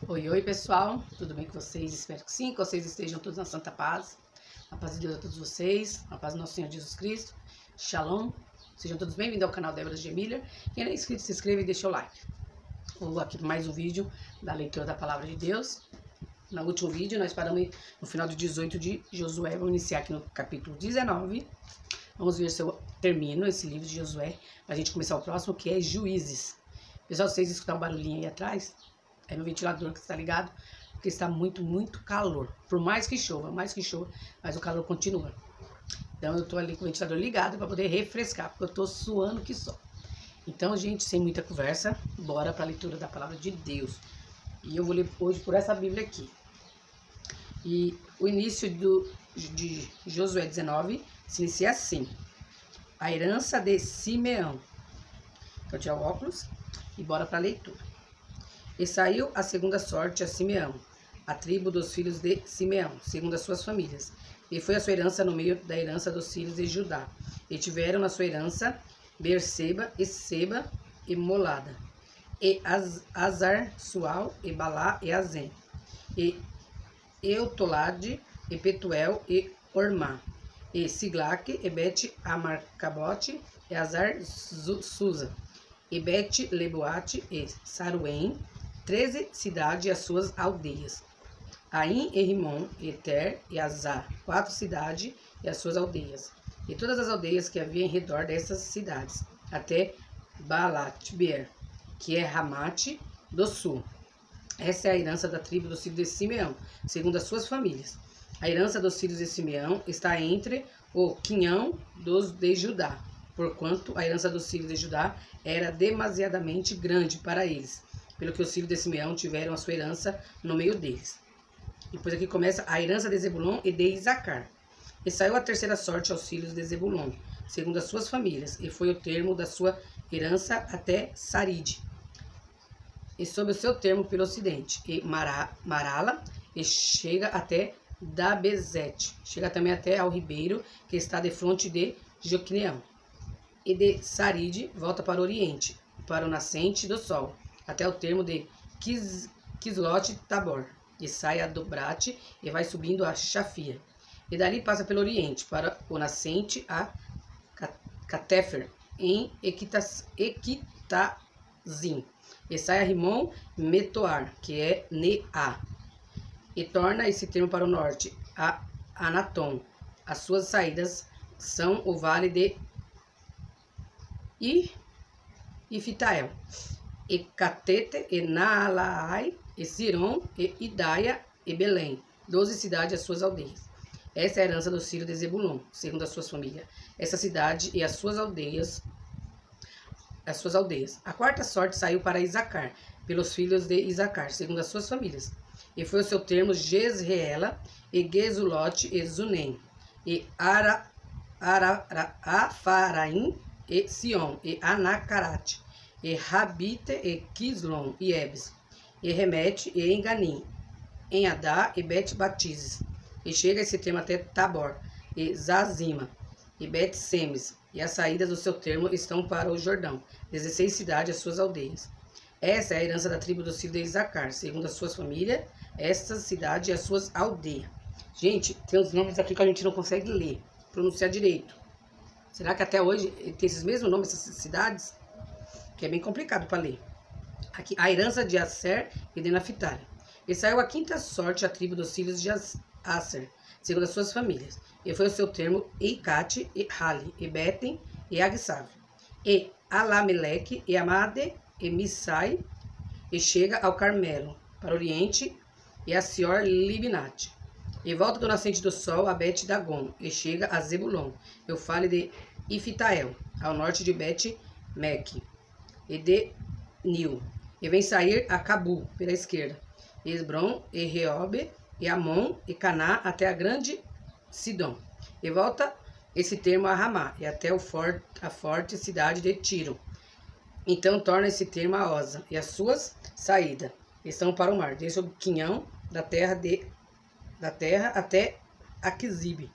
Oi, oi pessoal, tudo bem com vocês? Espero que sim, que vocês estejam todos na santa paz. A paz de Deus a todos vocês, a paz do nosso Senhor Jesus Cristo. Shalom, sejam todos bem-vindos ao canal Débora G. Miller. Quem não é inscrito, se inscreva e deixa o like. Vou aqui para mais um vídeo da leitura da Palavra de Deus. No último vídeo nós paramos no final de 18 de Josué, vamos iniciar aqui no capítulo 19. Vamos ver se eu termino esse livro de Josué, para a gente começar o próximo, que é Juízes. Pessoal, vocês escutam um barulhinho aí atrás? É meu ventilador que está ligado, porque está muito calor. Por mais que chova, mas o calor continua. Então eu tô ali com o ventilador ligado para poder refrescar, porque eu tô suando que só. Então, gente, sem muita conversa, bora para a leitura da Palavra de Deus. E eu vou ler hoje por essa Bíblia aqui. E o início de Josué 19 se inicia assim. A herança de Simeão. Então, tirar o óculos e bora para a leitura. E saiu a segunda sorte a Simeão, a tribo dos filhos de Simeão, segundo as suas famílias. E foi a sua herança no meio da herança dos filhos de Judá. E tiveram na sua herança Beerseba, e Seba, e Molada, e Azar, Sual, e Balá, e Azem, e Eutolade, e Petuel, e Ormá, e Siglac, e Bet-Amarcabote, e Azar, Susa, e Bet-Leboate, e Saruém, 13 cidades e as suas aldeias. Aim, e Rimon, e Ter, e Azar, 4 cidades e as suas aldeias. E todas as aldeias que havia em redor dessas cidades, até Baalat-Beer, que é Ramate do sul. Essa é a herança da tribo dos filhos de Simeão, segundo as suas famílias. A herança dos filhos de Simeão está entre o quinhão dos de Judá, porquanto a herança dos filhos de Judá era demasiadamente grande para eles, pelo que os filhos de Simeão tiveram a sua herança no meio deles. Depois aqui começa a herança de Zebulon e de Isacar. E saiu a terceira sorte aos filhos de Zebulon, segundo as suas famílias, e foi o termo da sua herança até Saride, e sob o seu termo pelo ocidente, e Marala, e chega até Dabezete, chega também até ao ribeiro, que está defronte de Joquineão. E de Saride volta para o oriente, para o nascente do sol, até o termo de Quislot Tabor, e sai a Dobrate e vai subindo a Chafia. E dali passa pelo oriente, para o nascente a Catefer, em Equitazim. E sai a Rimon Metoar, que é Neá. E torna esse termo para o norte, a Anatom. As suas saídas são o vale de Ifitael, e Catete, e Naalaai, e Siron, e Idaia, e Belém, 12 cidades e as suas aldeias. Essa é a herança dos filhos de Zebulon, segundo as suas famílias. Essa cidade e as suas aldeias. A quarta sorte saiu para Isacar, pelos filhos de Isacar, segundo as suas famílias. E foi o seu termo Jezreela, e Gezulote, e Zunem, e Afaraim, e Sion, e Anacarate, e Rabite, e Quislon, e Ebes, e Remete, e Enganim, em Adá, e Bet-Batizes. E chega esse termo até Tabor, e Zazima, e Bet-Semes, e as saídas do seu termo estão para o Jordão, 16 cidades e as suas aldeias. Essa é a herança da tribo dos filhos de Isacar, segundo as suas famílias, estas cidades e as suas aldeias. Gente, tem uns nomes aqui que a gente não consegue ler, pronunciar direito. Será que até hoje tem esses mesmos nomes, essas cidades? Que é bem complicado para ler. Aqui, a herança de Aser e de Naphtali. E saiu a quinta sorte a tribo dos filhos de Aser, segundo as suas famílias. E foi o seu termo Eicate, e Hali, e Betem, e Agsav, e Alameleque, e Amade, e Missai, e chega ao Carmelo, para o oriente, e a Sior Libnate. E volta do nascente do sol a Bet-Dagon, e chega a Zebulon, e o vale de Ifitael, ao norte de Bet-Meque, e de Nil. E vem sair a Cabu, pela esquerda, e Esbron, e Reobe, e Amon, e Caná, até a grande Sidom. E volta esse termo a Ramá, e até a forte cidade de Tiro. Então torna esse termo a Osa, e as suas saídas estão para o mar, desde o quinhão da terra até Aquisibe,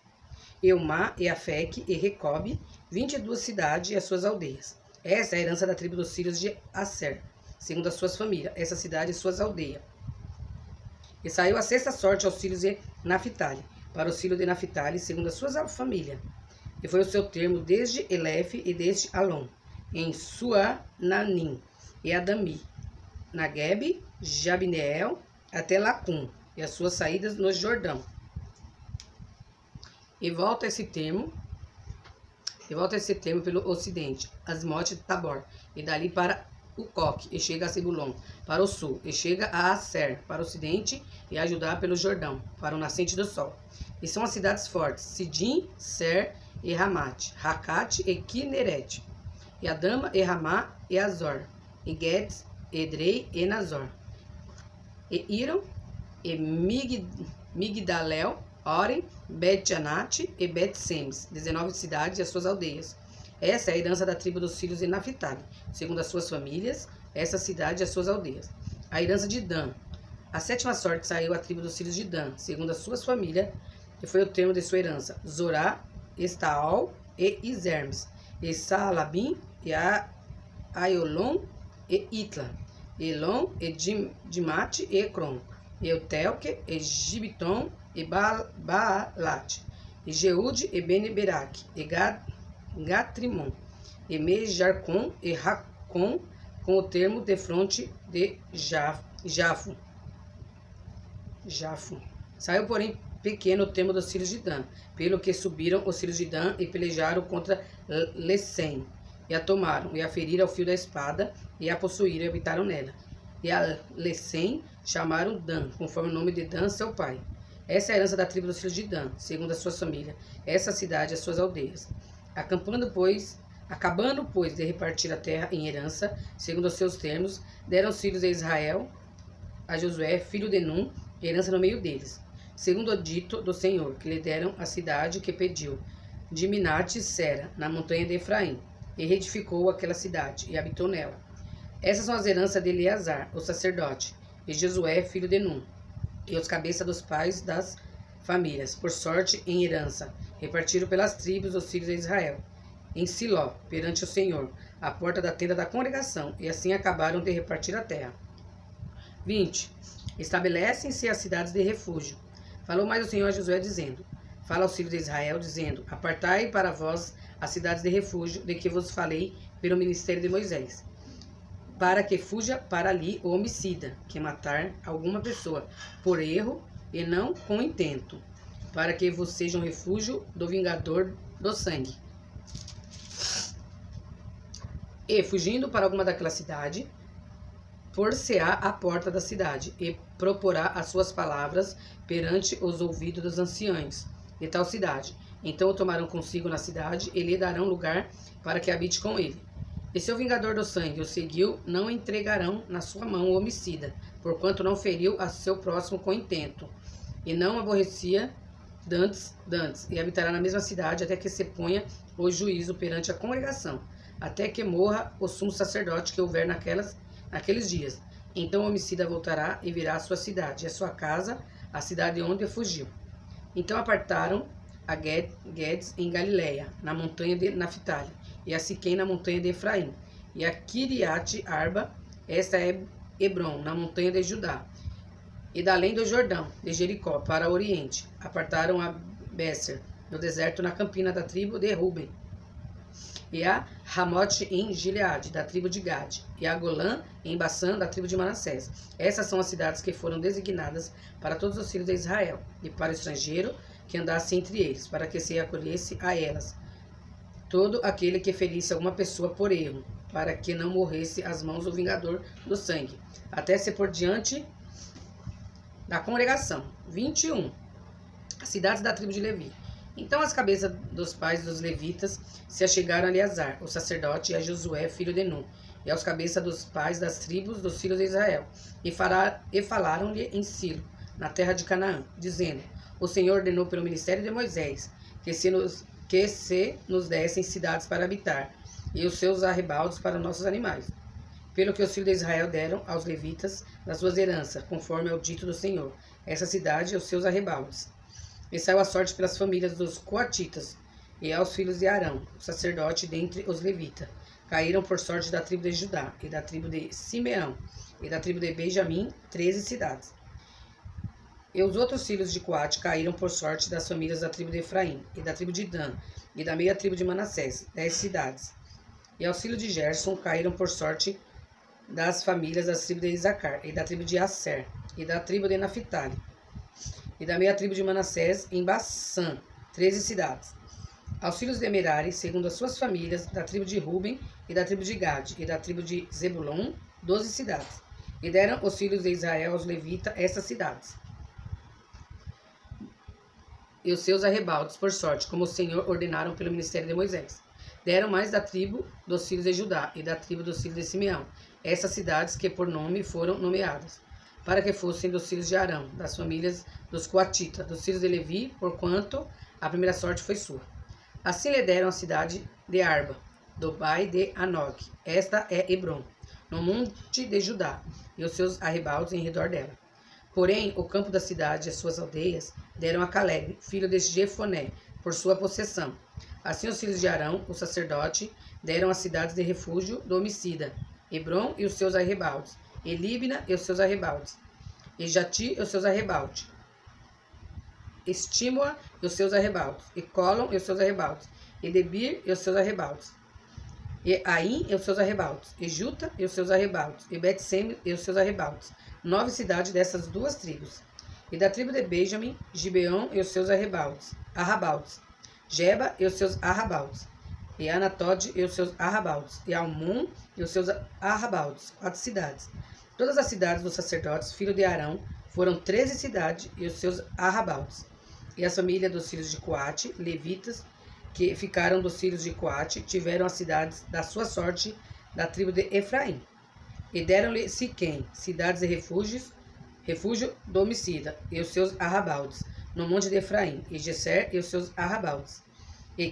Eumá, e Afeque, e Recobe, 22 cidades e as suas aldeias. Essa é a herança da tribo dos filhos de Aser, segundo as suas famílias, essa cidade e suas aldeias. E saiu a sexta sorte aos filhos de Naphtali, para os filhos de Naphtali, segundo a sua família. E foi o seu termo desde Elefe e desde Alon, em Suananim, e Adami, Naguebe, Jabneel, até Lacum, e as suas saídas no Jordão. E volta esse termo pelo ocidente, Asmote de Tabor, e dali para o Coque, e chega a Sebulon, para o sul, e chega a Aser, para o ocidente, e a Judá pelo Jordão, para o nascente do sol. E são as cidades fortes, Sidim, Ser e Ramate, Racate e Kineret, e Adama e Ramá e Azor, e Guedes, Edrei e Nazor, e Iram, e Migdalel, Orem, Bet-Janate e Bet-Semes, 19 cidades e as suas aldeias. Essa é a herança da tribo dos filhos de Naphtali, segundo as suas famílias, essa cidade e as suas aldeias. A herança de Dan. A sétima sorte saiu à tribo dos filhos de Dan, segundo as suas famílias, e foi o termo de sua herança. Zorá, Estaol e Izermes, e Saalabim, e Aiolon e Itla, Elon e Dimate e Ecrom, e Eutelque e Gibiton e Baalat, e Jeude e Bene-Berac, e Gatrimon, e Mejarcon e Racon, com o termo de fronte de Jafo. Saiu, porém, pequeno o termo dos filhos de Dan, pelo que subiram os filhos de Dan e pelejaram contra Lesem, e a tomaram, e a feriram ao fio da espada, e a possuíram e habitaram nela. E a Lesem chamaram Dan, conforme o nome de Dan, seu pai. Essa é a herança da tribo dos filhos de Dan, segundo as suas famílias, essa cidade e as suas aldeias. Acabando, pois, de repartir a terra em herança, segundo os seus termos, deram os filhos de Israel a Josué, filho de Num, herança no meio deles, segundo o dito do Senhor, que lhe deram a cidade que pediu, de Minate-Sera, na montanha de Efraim, e reedificou aquela cidade, e habitou nela. Essas são as heranças de Eleazar, o sacerdote, e Josué, filho de Num, e os cabeças dos pais das famílias, por sorte em herança, repartiram pelas tribos os filhos de Israel, em Siló, perante o Senhor, à porta da tenda da congregação, e assim acabaram de repartir a terra. 20. Estabelecem-se as cidades de refúgio. Falou mais o Senhor a Josué, dizendo: Fala aos filhos de Israel, dizendo: Apartai para vós as cidades de refúgio, de que vos falei pelo ministério de Moisés, para que fuja para ali o homicida, que matar alguma pessoa por erro e não com intento, para que vos seja um refúgio do vingador do sangue. E, fugindo para alguma daquela cidade, por-se-á à porta da cidade, e proporá as suas palavras perante os ouvidos dos anciãos de tal cidade. Então o tomarão consigo na cidade, e lhe darão lugar para que habite com ele. E se o vingador do sangue o seguiu, não entregarão na sua mão o homicida, porquanto não feriu a seu próximo com intento, e não aborrecia dantes, e habitará na mesma cidade até que se ponha o juízo perante a congregação, até que morra o sumo sacerdote que houver naqueles dias. Então o homicida voltará e virá à sua cidade, e à sua casa, a cidade onde fugiu. Então apartaram a Guedes em Galileia, na montanha de Naphtali, e a Siquém na montanha de Efraim, e a Kiriate Arba, esta é Hebron, na montanha de Judá, e da além do Jordão, de Jericó, para o oriente. Apartaram a Besser, no deserto, na campina da tribo de Ruben, e a Ramote em Gileade, da tribo de Gade, e a Golã em Bassã, da tribo de Manassés. Essas são as cidades que foram designadas para todos os filhos de Israel, e para o estrangeiro que andasse entre eles, para que se acolhesse a elas todo aquele que ferisse alguma pessoa por erro, para que não morresse às mãos do vingador do sangue, até se por diante da congregação. 21. As cidades da tribo de Levi. Então as cabeças dos pais dos levitas se achegaram a Eleazar, o sacerdote, e a Josué, filho de Num, e aos cabeças dos pais das tribos dos filhos de Israel, e falaram-lhe em Silo, na terra de Canaã, dizendo: O Senhor ordenou pelo ministério de Moisés que se nos dessem cidades para habitar, e os seus arrebaldos para nossos animais. Pelo que os filhos de Israel deram aos levitas das suas heranças, conforme ao dito do Senhor, essa cidade e os seus arrebaldos. E saiu a sorte pelas famílias dos coatitas, e aos filhos de Arão, o sacerdote, dentre os levitas. Caíram por sorte da tribo de Judá, e da tribo de Simeão, e da tribo de Benjamim, 13 cidades. E os outros filhos de Coate caíram por sorte das famílias da tribo de Efraim, e da tribo de Dan, e da meia tribo de Manassés, 10 cidades. E aos filhos de Gerson caíram por sorte das famílias das tribos de Isacar, e da tribo de Asser, e da tribo de Naphtali, e da meia tribo de Manassés, em Bassã, 13 cidades. Aos filhos de Merari, segundo as suas famílias, da tribo de Ruben, e da tribo de Gade, e da tribo de Zebulon, 12 cidades. E deram os filhos de Israel aos levitas estas cidades e os seus arrebaldes, por sorte, como o Senhor ordenaram pelo ministério de Moisés. Deram mais da tribo dos filhos de Judá e da tribo dos filhos de Simeão, essas cidades que por nome foram nomeadas, para que fossem dos filhos de Arão, das famílias dos Coatitas, dos filhos de Levi, porquanto a primeira sorte foi sua. Assim lhe deram a cidade de Arba, do pai de Anog, esta é Hebron, no monte de Judá, e os seus arrebaldes em redor dela. Porém, o campo da cidade e as suas aldeias deram a Caleb, filho de Jefoné, por sua possessão. Assim os filhos de Arão, o sacerdote, deram as cidades de refúgio do homicida, Hebron e os seus arrebaldes, e Líbna e os seus arrebaldes, e Jati e os seus arrebaldes, Estímoa e os seus arrebaldes, e Colom e os seus arrebaldes, e Debir e os seus arrebaldes, e Aim e os seus arrebaldes, e Juta e os seus arrebaldes, e Bet-Sem e os seus arrebaldes, 9 cidades dessas duas tribos. E da tribo de Benjamim, Gibeão e os seus arrabaldes, Geba e os seus arrabaldes, e Anatode e os seus arrabaldes, e Almon e os seus arrabaldes, 4 cidades. Todas as cidades dos sacerdotes, filho de Arão, foram 13 cidades e os seus arrabaldes. E as famílias dos filhos de Coate, levitas, que ficaram dos filhos de Coate, tiveram as cidades da sua sorte da tribo de Efraim. E deram-lhe Siquém, cidades de refúgio do homicida, e os seus arrabaldes, no monte de Efraim, e Gesser e os seus arrabaldes, e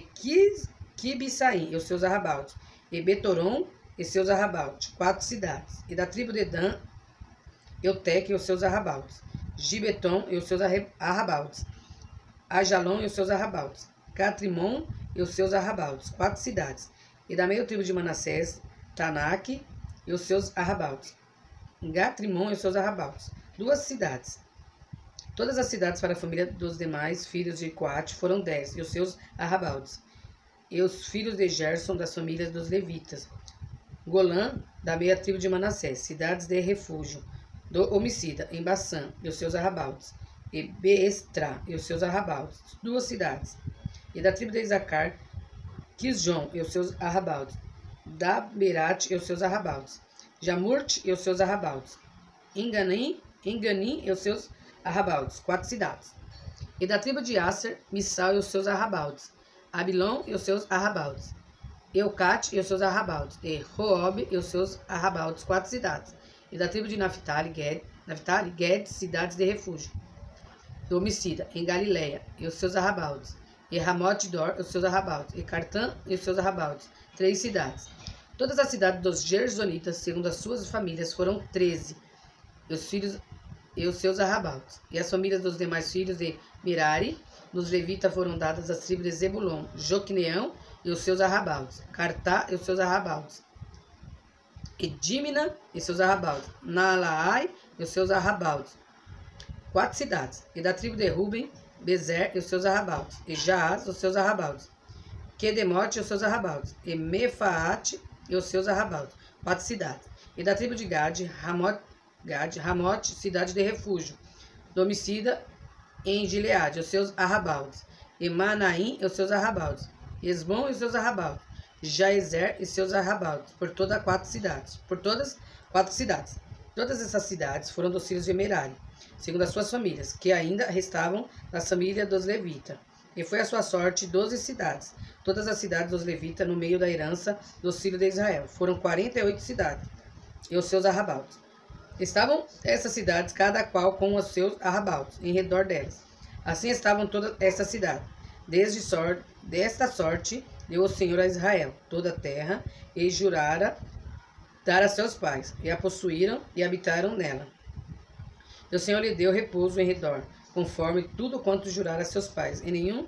Kibsaim e os seus arrabaldes, e Betoron e seus arrabaldes, 4 cidades. E da tribo de Dan, Eutec e os seus arrabaldes, Gibeton e os seus arrabaldes, Ajalon e os seus arrabaldes, Catrimon e os seus arrabaldes, 4 cidades. E da meia tribo de Manassés, Tanak e os seus arrabaldes, Gatrimon e os seus arrabaldes, 2 cidades. Todas as cidades para a família dos demais filhos de Coate foram 10, e os seus arrabaldes. E os filhos de Gerson, das famílias dos levitas, Golã, da meia tribo de Manassés, cidades de refúgio do homicida, em Bassã, e os seus arrabaldes, e Beestra e os seus arrabaldes, 2 cidades. E da tribo de Isacar, Quisjon e os seus arrabaldes, Daberat e os seus arrabaldes, Jamurte e os seus arrabaldes, Enganim e os seus arrabaldes, 4 cidades. E da tribo de Asser, Missal e os seus arrabaldes, Abilon e os seus arrabaldes, Eucate e os seus arrabaldes, e Roob e os seus arrabaldes, 4 cidades. E da tribo de Naphtali, Ged, cidades de refúgio do homicida, em Galileia, e os seus arrabaldes, e Ramote-Dor e os seus arrabaldes, e Cartã e os seus arrabaldes, 3 cidades. Todas as cidades dos Gersonitas, segundo as suas famílias, foram 13, e os filhos e os seus arrabaldes. E as famílias dos demais filhos de Merari, dos levitas, foram dadas às tribos de Zebulon, Joqueneão e os seus arrabaldes, Cartá e os seus arrabaldes, e Dímina e seus arrabaldes, Naalaai e os seus arrabaldes, 4 cidades. E da tribo de Ruben, Bezer e os seus arrabaldes, e Jaaz e os seus arrabaldes, Quedemote e os seus arrabaldes, e Mefaate e os seus arrabaldes, 4 cidades. E da tribo de Gade, Ramote, cidade de refúgio do homicida, em Gileade, os seus arrabaldes, e Manaim e os seus arrabaldes, Esbom e os seus arrabaldes, Jaezer e seus arrabaldes, por todas 4 cidades. Todas essas cidades foram dos filhos de Merari, segundo as suas famílias, que ainda restavam das famílias dos levitas. E foi a sua sorte 12 cidades. Todas as cidades dos levitas, no meio da herança dos filhos de Israel, foram 48 cidades, e os seus arrabaldes. Estavam essas cidades, cada qual com os seus arrabaldes, em redor delas. Assim estavam todas essas cidades. Desta sorte deu o Senhor a Israel toda a terra, e jurara dar a seus pais, e a possuíram e habitaram nela. E o Senhor lhe deu repouso em redor, conforme tudo quanto jurara a seus pais, e nenhum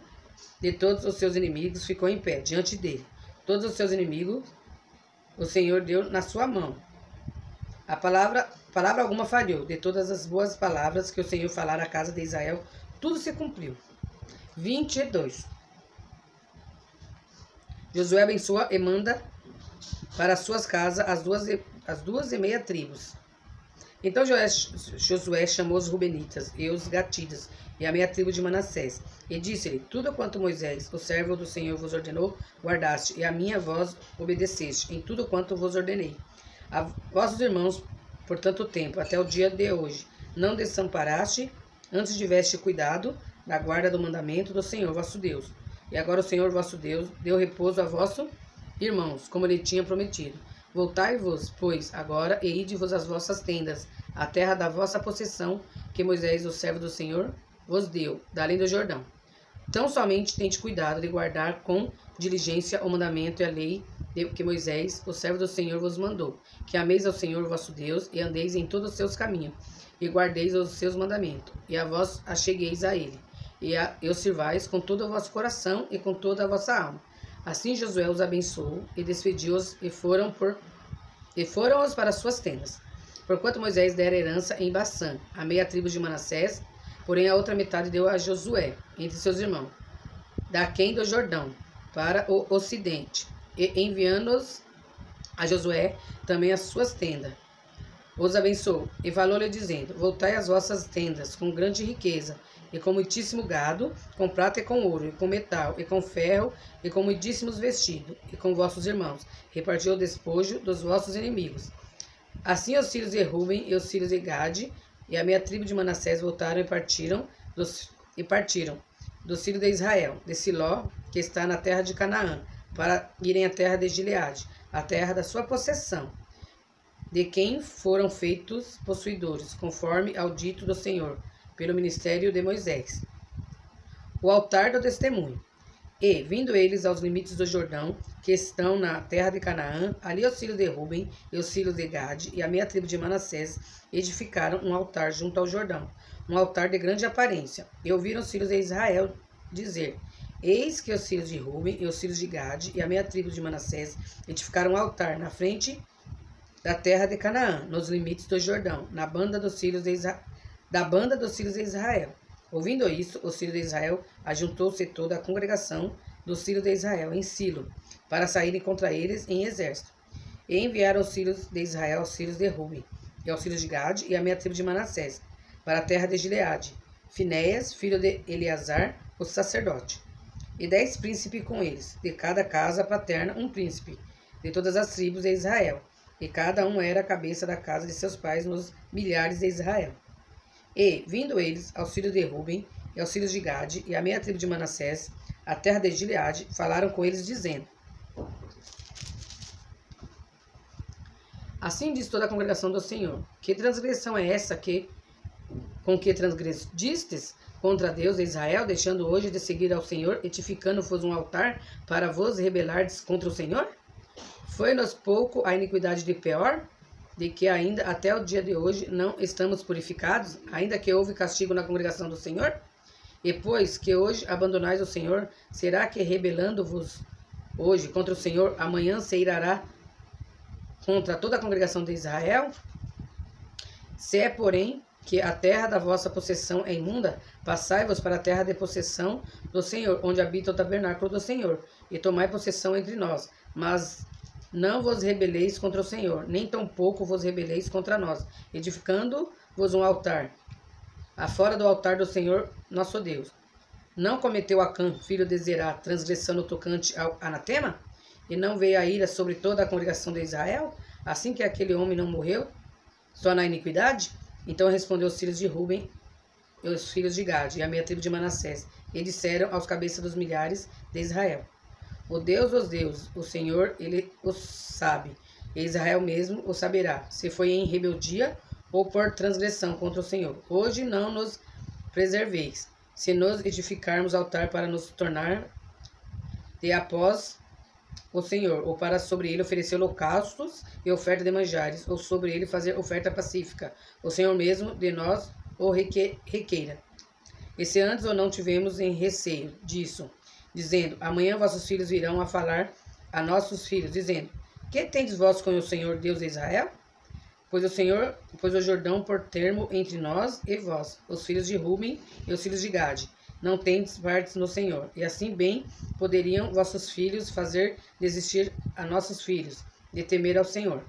de todos os seus inimigos ficou em pé diante dele. Todos os seus inimigos o Senhor deu na sua mão. palavra alguma falhou. De todas as boas palavras que o Senhor falara à casa de Israel, tudo se cumpriu. 22. Josué abençoa e manda para suas casas as duas e meia tribos. Então Josué chamou os Rubenitas e os Gatitas e a meia tribo de Manassés, e disse-lhe: tudo quanto Moisés, o servo do Senhor, vos ordenou, guardaste, e a minha voz obedeceste, em tudo quanto vos ordenei. A vossos irmãos, por tanto tempo, até o dia de hoje, não desamparaste, antes tiveste cuidado da guarda do mandamento do Senhor vosso Deus. E agora o Senhor vosso Deus deu repouso a vossos irmãos, como lhe tinha prometido. Voltai-vos, pois, agora, e ide-vos às vossas tendas, à terra da vossa possessão, que Moisés, o servo do Senhor, vos deu, da além do Jordão. Tão somente tende cuidado de guardar com diligência o mandamento e a lei que Moisés, o servo do Senhor, vos mandou, que ameis ao Senhor vosso Deus, e andeis em todos os seus caminhos, e guardeis os seus mandamentos, e a vós achegueis a ele, e os sirvais com todo o vosso coração e com toda a vossa alma. Assim Josué os abençoou e despediu-os, e foram-os para suas tendas. Porquanto Moisés dera herança em Baçã, a meia tribo de Manassés, porém a outra metade deu a Josué, entre seus irmãos, daquém do Jordão, para o ocidente, e enviando-os a Josué também as suas tendas. Os abençoou, e falou-lhe dizendo: voltai às vossas tendas com grande riqueza, e com muitíssimo gado, com prata e com ouro, e com metal, e com ferro, e com muitíssimos vestidos, e com vossos irmãos. Repartiu o despojo dos vossos inimigos. Assim os filhos de Ruben e os filhos de Gade, e a meia tribo de Manassés voltaram e partiram dos filhos de Israel, de Siló, que está na terra de Canaã, para irem à terra de Gileade, a terra da sua possessão, de quem foram feitos possuidores, conforme ao dito do Senhor, pelo ministério de Moisés. O altar do testemunho. E, vindo eles aos limites do Jordão, que estão na terra de Canaã, ali os filhos de Ruben e os filhos de Gade e a meia tribo de Manassés edificaram um altar junto ao Jordão, um altar de grande aparência. E ouviram os filhos de Israel dizer: eis que os filhos de Ruben e os filhos de Gade e a meia tribo de Manassés edificaram um altar na frente da terra de Canaã, nos limites do Jordão, da banda dos filhos de Israel. Ouvindo isso, os filhos de Israel ajuntou-se toda a congregação dos filhos de Israel em Silo, para saírem contra eles em exército. E enviaram os filhos de Israel aos filhos de Ruben, e aos filhos de Gade e a meia tribo de Manassés, para a terra de Gileade, Finéias, filho de Eleazar, o sacerdote, e 10 príncipes com eles, de cada casa paterna um príncipe, de todas as tribos de Israel, e cada um era a cabeça da casa de seus pais nos milhares de Israel. E, vindo eles aos filhos de Ruben e aos filhos de Gade e a meia tribo de Manassés, a terra de Gileade, falaram com eles, dizendo: assim diz toda a congregação do Senhor: que transgressão é essa com que transgredistes contra Deus de Israel, deixando hoje de seguir ao Senhor, edificando-vos um altar para vos rebelardes contra o Senhor? Foi-nos pouco a iniquidade de Peor, de que ainda até o dia de hoje não estamos purificados, ainda que houve castigo na congregação do Senhor? E pois que hoje abandonais o Senhor, será que rebelando-vos hoje contra o Senhor, amanhã se irá contra toda a congregação de Israel? Se é, porém, que a terra da vossa possessão é imunda, passai-vos para a terra de possessão do Senhor, onde habita o tabernáculo do Senhor, e tomai possessão entre nós, mas não vos rebeleis contra o Senhor, nem tampouco vos rebeleis contra nós, edificando-vos um altar, afora do altar do Senhor nosso Deus. Não cometeu Acã, filho de Zerá, transgressão no tocante ao anatema? E não veio a ira sobre toda a congregação de Israel, assim que aquele homem não morreu, só na iniquidade? Então respondeu os filhos de Ruben e os filhos de Gade, e a meia tribo de Manassés, e disseram aos cabeças dos milhares de Israel: o Deus dos deuses, o Senhor, ele o sabe, e Israel mesmo o saberá, se foi em rebeldia ou por transgressão contra o Senhor. Hoje não nos preserveis, se nos edificarmos altar para nos tornar de após o Senhor, ou para sobre ele oferecer holocaustos e oferta de manjares, ou sobre ele fazer oferta pacífica, o Senhor mesmo de nós o requeira. E se antes ou não tivemos em receio disso, dizendo: amanhã vossos filhos virão a falar a nossos filhos, dizendo: que tendes vós com o Senhor Deus de Israel? Pois o Jordão por termo entre nós e vós, os filhos de Ruben e os filhos de Gade, não tendes partes no Senhor. E assim bem poderiam vossos filhos fazer desistir a nossos filhos de temer ao Senhor.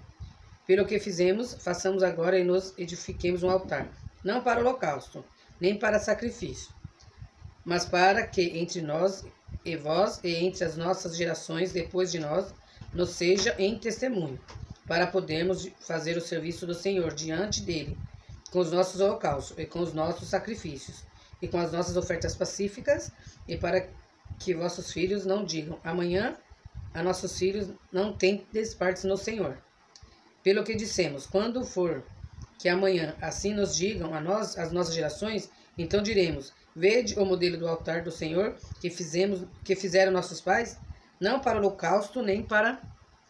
Pelo que fizemos, façamos agora e nos edifiquemos um altar, não para holocausto, nem para sacrifício, mas para que entre nós e vós e entre as nossas gerações depois de nós, nos seja em testemunho, para podermos fazer o serviço do Senhor diante dele, com os nossos holocaustos e com os nossos sacrifícios, e com as nossas ofertas pacíficas, e para que vossos filhos não digam, amanhã a nossos filhos não têm partes no Senhor. Pelo que dissemos, quando for que amanhã assim nos digam a nós, as nossas gerações, então diremos, vede o modelo do altar do Senhor que fizeram nossos pais, não para holocausto nem para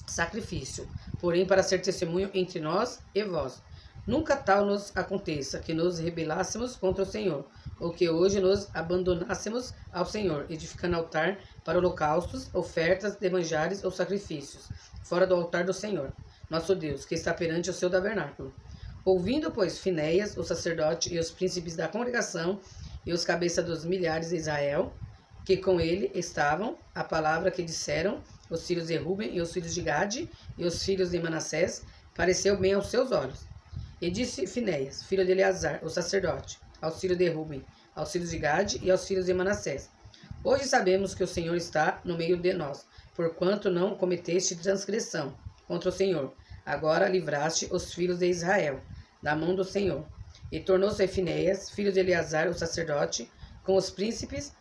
sacrifício, porém para ser testemunho entre nós e vós. Nunca tal nos aconteça que nos rebelássemos contra o Senhor, ou que hoje nos abandonássemos ao Senhor, edificando altar para holocaustos, ofertas de manjares ou sacrifícios, fora do altar do Senhor, nosso Deus, que está perante o seu tabernáculo. Ouvindo, pois, Finéias, o sacerdote, e os príncipes da congregação, e os cabeças dos milhares de Israel, que com ele estavam, a palavra que disseram os filhos de Ruben e os filhos de Gade e os filhos de Manassés, pareceu bem aos seus olhos. E disse Finéias, filho de Eleazar, o sacerdote, aos filhos de Ruben, aos filhos de Gade e aos filhos de Manassés: hoje sabemos que o Senhor está no meio de nós, porquanto não cometeste transgressão contra o Senhor. Agora livraste os filhos de Israel da mão do Senhor. E tornou-se Finéias, filho de Eleazar, o sacerdote, com os príncipes,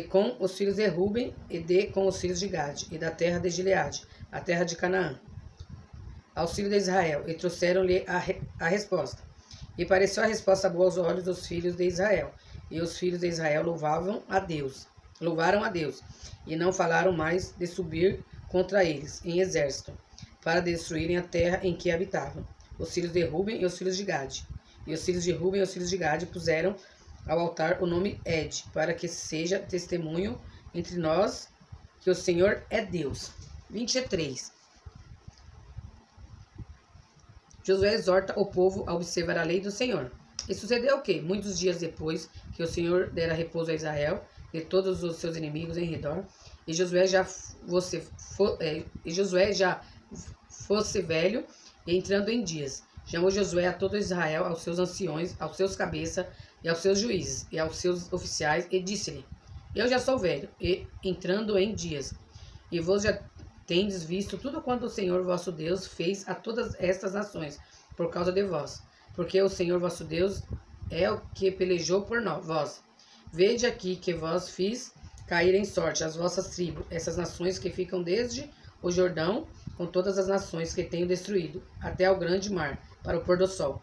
com os filhos de Ruben e com os filhos de Gade, e da terra de Gileade, a terra de Canaã, aos filhos de Israel, e trouxeram-lhe a resposta. E pareceu a resposta boa aos olhos dos filhos de Israel. E os filhos de Israel louvaram a Deus, e não falaram mais de subir contra eles em exército, para destruírem a terra em que habitavam. Os filhos de Ruben e os filhos de Gade. E os filhos de Ruben e os filhos de Gade puseram ao altar o nome Ed, para que seja testemunho entre nós que o Senhor é Deus. 23. Josué exorta o povo a observar a lei do Senhor. E sucedeu o quê? Muitos dias depois que o Senhor dera repouso a Israel de todos os seus inimigos em redor, e Josué já fosse velho, e entrando em dias, chamou Josué a todo Israel, aos seus anciões, aos seus cabeças, e aos seus juízes, e aos seus oficiais, e disse-lhe: eu já sou velho, e entrando em dias, e vós já tendes visto tudo quanto o Senhor vosso Deus fez a todas estas nações, por causa de vós, porque o Senhor vosso Deus é o que pelejou por vós. Vede aqui que vós fiz cair em sorte as vossas tribos, essas nações que ficam desde o Jordão, com todas as nações que tenho destruído, até ao grande mar, para o pôr do sol.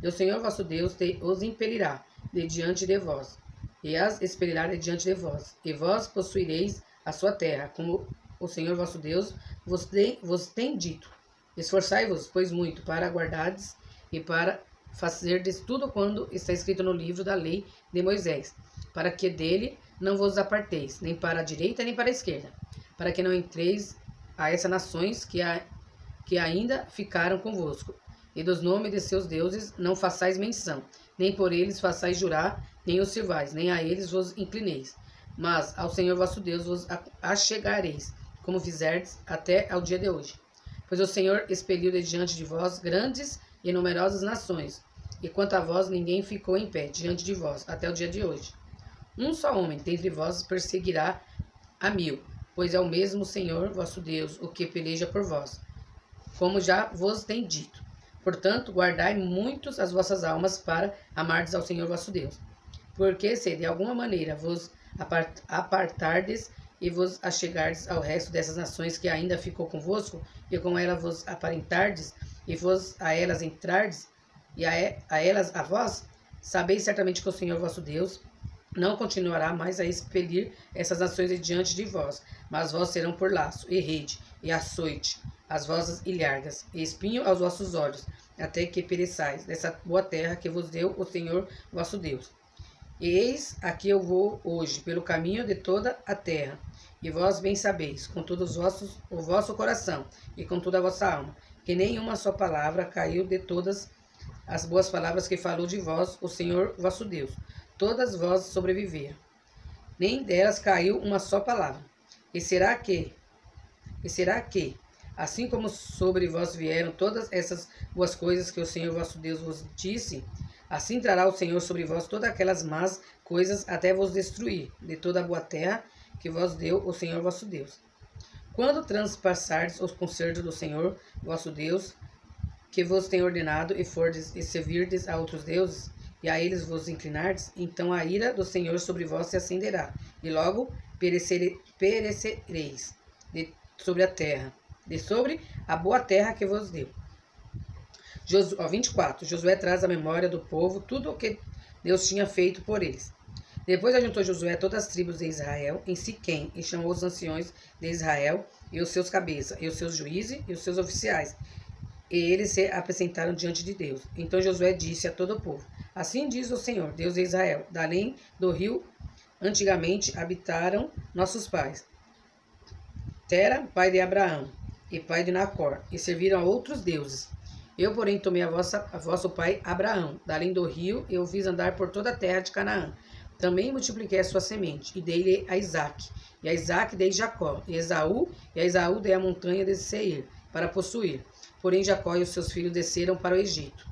E o Senhor vosso Deus os impelirá de diante de vós, e as expelirá de diante de vós, e vós possuireis a sua terra, como o Senhor vosso Deus vos tem dito. Esforçai-vos, pois, muito, para guardardes e para fazerdes tudo quando está escrito no livro da lei de Moisés, para que dele não vos aparteis, nem para a direita nem para a esquerda, para que não entreis a essas nações que ainda ficaram convosco, e dos nomes de seus deuses não façais menção, nem por eles façais jurar, nem os sirvais, nem a eles vos inclineis, mas ao Senhor vosso Deus vos achegareis, como fizerdes até ao dia de hoje. Pois o Senhor expeliu de diante de vós grandes e numerosas nações, e quanto a vós ninguém ficou em pé diante de vós até o dia de hoje. Um só homem dentre vós perseguirá a 1000, pois é o mesmo Senhor vosso Deus o que peleja por vós, como já vos tem dito. Portanto, guardai muitos as vossas almas para amardes ao Senhor vosso Deus. Porque se de alguma maneira vos apartardes e vos achegardes ao resto dessas nações que ainda ficou convosco, e com elas vos aparentardes, e vos a elas entrardes, e a elas a vós, sabeis certamente que o Senhor vosso Deus não continuará mais a expelir essas nações de diante de vós, mas vós serão por laço, e rede, e açoite, as vossas ilhargas, e espinho aos vossos olhos, até que pereçais dessa boa terra que vos deu o Senhor vosso Deus. E eis aqui eu vou hoje pelo caminho de toda a terra, e vós bem sabeis, com todo o vosso coração, e com toda a vossa alma, que nenhuma só palavra caiu de todas as boas palavras que falou de vós o Senhor vosso Deus. Todas vós sobreviveram. Nem delas caiu uma só palavra. E será que, assim como sobre vós vieram todas essas boas coisas que o Senhor vosso Deus vos disse, assim trará o Senhor sobre vós todas aquelas más coisas até vos destruir de toda a boa terra que vos deu o Senhor vosso Deus. Quando transpassardes os concertos do Senhor vosso Deus, que vos tem ordenado, e fordes e servirdes a outros deuses, e a eles vos inclinardes, então a ira do Senhor sobre vós se acenderá, e logo perecereis sobre a terra, de sobre a boa terra que vos deu. 24. Josué traz à memória do povo tudo o que Deus tinha feito por eles. Depois ajuntou Josué todas as tribos de Israel em Siquém, e chamou os anciões de Israel, e os seus cabeças, e os seus juízes, e os seus oficiais. E eles se apresentaram diante de Deus. Então Josué disse a todo o povo: Assim diz o Senhor, Deus de Israel: da além do rio, antigamente habitaram nossos pais. Tera, pai de Abraão, e pai de Nacor, e serviram a outros deuses. Eu, porém, tomei a vosso pai Abraão, da além do rio, e o fiz andar por toda a terra de Canaã. Também multipliquei a sua semente, e dei-lhe a Isaque. E a Isaque dei Jacó, e a Esaú dei a montanha de Seir, para possuir. Porém Jacó e os seus filhos desceram para o Egito.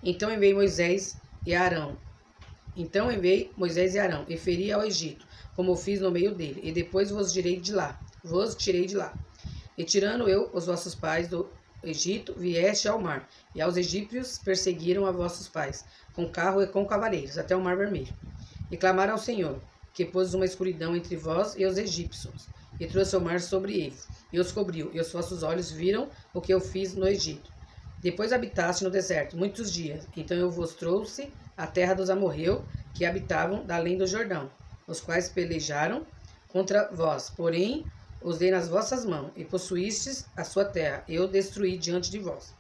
Então enviei Moisés e Arão, e feri ao Egito, como fiz no meio dele, e depois vos tirei de lá. E tirando eu os vossos pais do Egito, vieste ao mar, e aos egípcios perseguiram a vossos pais, com carro e com cavaleiros, até o mar vermelho. E clamaram ao Senhor, que pôs uma escuridão entre vós e os egípcios, e trouxe o mar sobre eles, e os cobriu, e os vossos olhos viram o que eu fiz no Egito. Depois habitaste no deserto muitos dias, então eu vos trouxe a terra dos amorreus, que habitavam da além do Jordão, os quais pelejaram contra vós, porém os dei nas vossas mãos, e possuístes a sua terra, eu destruí diante de vós.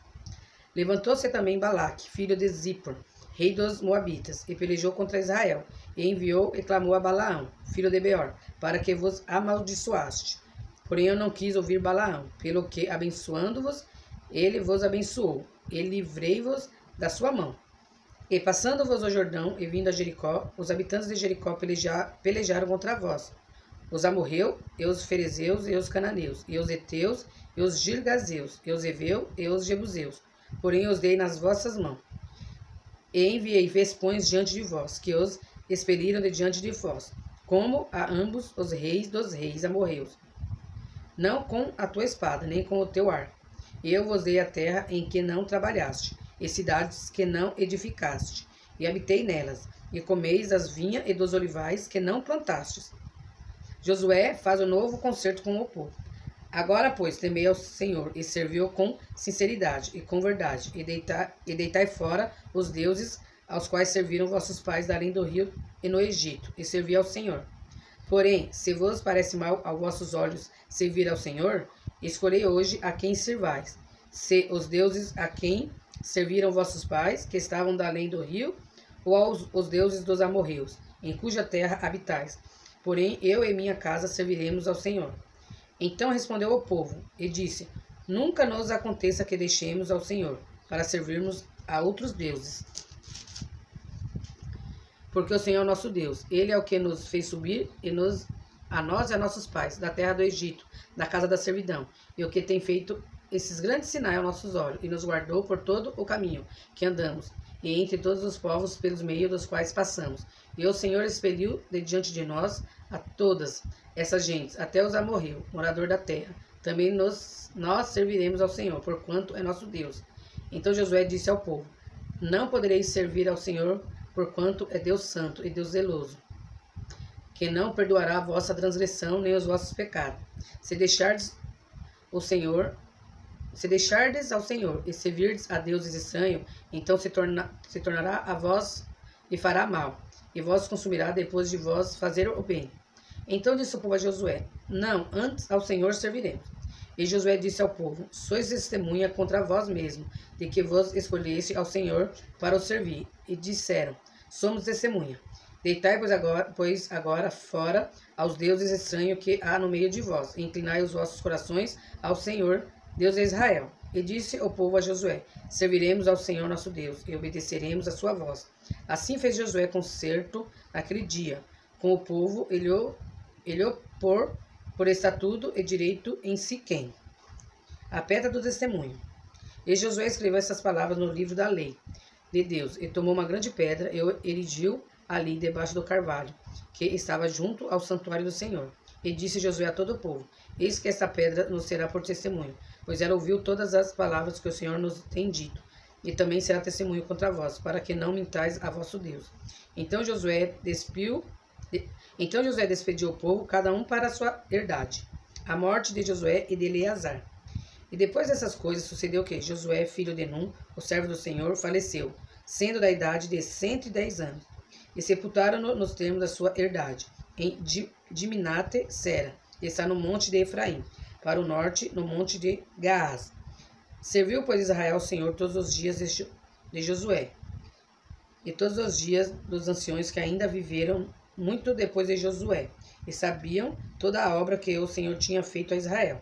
Levantou-se também Balaque, filho de Zippor, rei dos Moabitas, e pelejou contra Israel, e enviou e clamou a Balaão, filho de Beor, para que vos amaldiçoaste. Porém eu não quis ouvir Balaão, pelo que, abençoando-vos, ele vos abençoou, e livrei-vos da sua mão. E passando-vos o Jordão, e vindo a Jericó, os habitantes de Jericó pelejaram contra vós, os amorreus, e os ferezeus, e os cananeus, e os heteus, e os girgazeus, e os heveus, e os jebuseus. Porém os dei nas vossas mãos. E enviei vespões diante de vós, que os expeliram de diante de vós, como a ambos os reis dos reis amorreus, não com a tua espada, nem com o teu arco. E eu vos dei a terra em que não trabalhaste, e cidades que não edificaste, e habitei nelas, e comeis das vinhas e dos olivais que não plantastes. Josué faz um novo concerto com o povo. Agora, pois, temei ao Senhor, e serviu com sinceridade e com verdade, e deitai fora os deuses aos quais serviram vossos pais da além do rio e no Egito, e servi ao Senhor. Porém, se vos parece mal aos vossos olhos servir ao Senhor, escolhei hoje a quem servais, se os deuses a quem serviram vossos pais, que estavam da além do rio, ou os deuses dos amorreus, em cuja terra habitais. Porém, eu e minha casa serviremos ao Senhor. Então respondeu o povo, e disse: Nunca nos aconteça que deixemos ao Senhor, para servirmos a outros deuses. Porque o Senhor é nosso Deus, Ele é o que nos fez subir a nós e a nossos pais, da terra do Egito, da casa da servidão, e o que tem feito esses grandes sinais aos nossos olhos, e nos guardou por todo o caminho que andamos, e entre todos os povos pelos meios dos quais passamos. E o Senhor expeliu de diante de nós a todas essas gentes, até os amorreus, morador da terra. Também nós serviremos ao Senhor, porquanto é nosso Deus. Então Josué disse ao povo: Não podereis servir ao Senhor, porquanto é Deus santo e Deus zeloso, que não perdoará a vossa transgressão nem os vossos pecados. Se deixardes ao Senhor e servirdes a deuses estranhos, então se tornará a vós e fará mal, e vós consumirá depois de vós fazer o bem. Então disse o povo a Josué: Não, antes ao Senhor serviremos. E Josué disse ao povo: Sois testemunha contra vós mesmos, de que vos escolheste ao Senhor para o servir. E disseram: Somos testemunha. Deitai, pois agora fora aos deuses estranhos que há no meio de vós, e inclinai os vossos corações ao Senhor, Deus de Israel. E disse o povo a Josué: serviremos ao Senhor nosso Deus e obedeceremos a sua voz. Assim fez Josué concerto naquele dia com o povo, ele o por estatuto e direito em Siquém, a pedra do testemunho. E Josué escreveu essas palavras no livro da lei de Deus, e tomou uma grande pedra e o erigiu ali debaixo do carvalho, que estava junto ao santuário do Senhor. E disse Josué a todo o povo: eis que esta pedra nos será por testemunho, pois ela ouviu todas as palavras que o Senhor nos tem dito, e também será testemunho contra vós, para que não mintais a vosso Deus. Então Josué despediu o povo, cada um para a sua herdade. A morte de Josué e de Eleazar. E depois dessas coisas sucedeu que Josué, filho de Num, o servo do Senhor, faleceu, sendo da idade de 110 anos. E sepultaram-no nos termos da sua herdade, em Dimnate Sera, que está no monte de Efraim, para o norte, no monte de Gaás. Serviu, pois, Israel ao Senhor todos os dias de Josué, e todos os dias dos anciões que ainda viveram muito depois de Josué, e sabiam toda a obra que o Senhor tinha feito a Israel.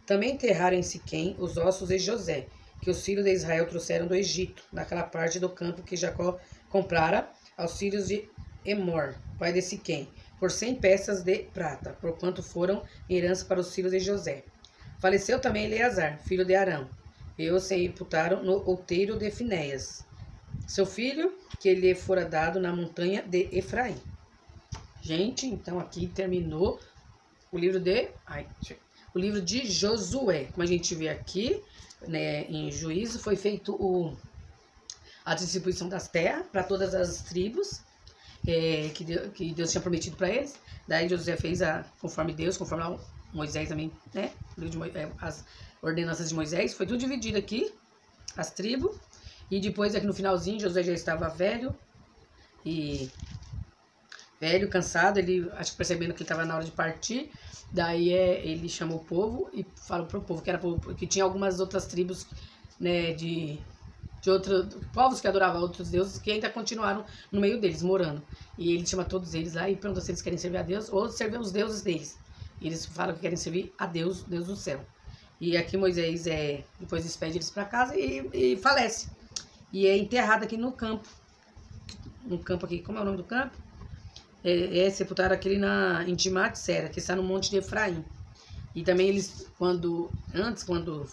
Também enterraram em Siquém os ossos de José, que os filhos de Israel trouxeram do Egito, naquela parte do campo que Jacó comprara aos filhos de Emor, pai de Siquém, por 100 peças de prata, porquanto foram herança para os filhos de José. Faleceu também Eleazar, filho de Arão, e o sepultaram no outeiro de Finéias, seu filho, que lhe fora dado na montanha de Efraim. Gente, então aqui terminou o livro de Josué. Como a gente vê aqui, né, em Juízo, foi feito a distribuição das terras para todas as tribos que Deus tinha prometido para eles. Daí Josué fez conforme Deus, conforme Moisés também, né? As ordenanças de Moisés. Foi tudo dividido aqui, as tribos. E depois, aqui no finalzinho, Josué já estava velho, cansado. Ele, acho que percebendo que ele estava na hora de partir. Daí ele chamou o povo e falou para o povo que tinha algumas outras tribos, né, de outros povos que adoravam outros deuses, que ainda continuaram no meio deles, morando. E ele chama todos eles lá e pergunta se eles querem servir a Deus ou servir os deuses deles. E eles falam que querem servir a Deus, Deus do céu. E aqui Moisés depois despede eles para casa e falece. E é enterrado aqui no campo. No campo aqui, como é o nome do campo? Sepultaram aquele em Timnate Sera, que está no monte de Efraim. E também eles, quando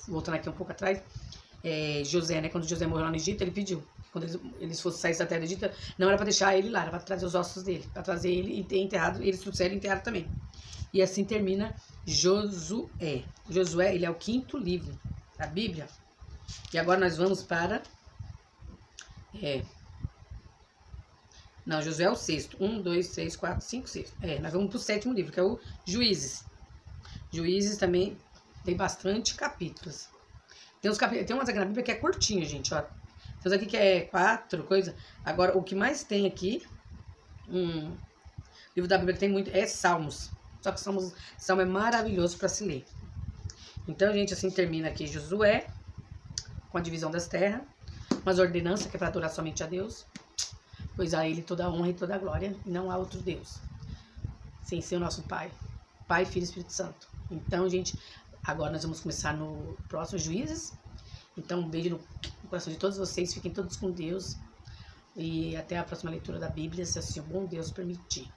voltando aqui um pouco atrás, José, né, quando José morreu lá no Egito, ele pediu, quando eles fossem sair da terra do Egito, não era para deixar ele lá, era para trazer os ossos dele, para trazer ele e ter enterrado, eles trouxeram e enterraram também. E assim termina Josué. Josué, ele é o 5º livro da Bíblia. E agora nós vamos para... Não, Josué é o 6º. 1, 2, 3, 4, 5, 6. Nós vamos para o 7º livro, que é o Juízes. Juízes também tem bastante capítulos. Tem umas aqui na Bíblia que é curtinho, gente, ó. Tem uns aqui que é 4, coisa. Agora, o que mais tem aqui, livro da Bíblia que tem muito, é Salmos. Só que Salmo é maravilhoso para se ler. Então, gente, assim termina aqui Josué, com a divisão das terras, umas ordenanças que é para adorar somente a Deus, pois a Ele toda a honra e toda a glória, e não há outro Deus, sem ser o nosso Pai, Filho e Espírito Santo. Então, gente, agora nós vamos começar no próximo Juízes. Então, um beijo no coração de todos vocês, fiquem todos com Deus, e até a próxima leitura da Bíblia, se assim o bom Deus permitir.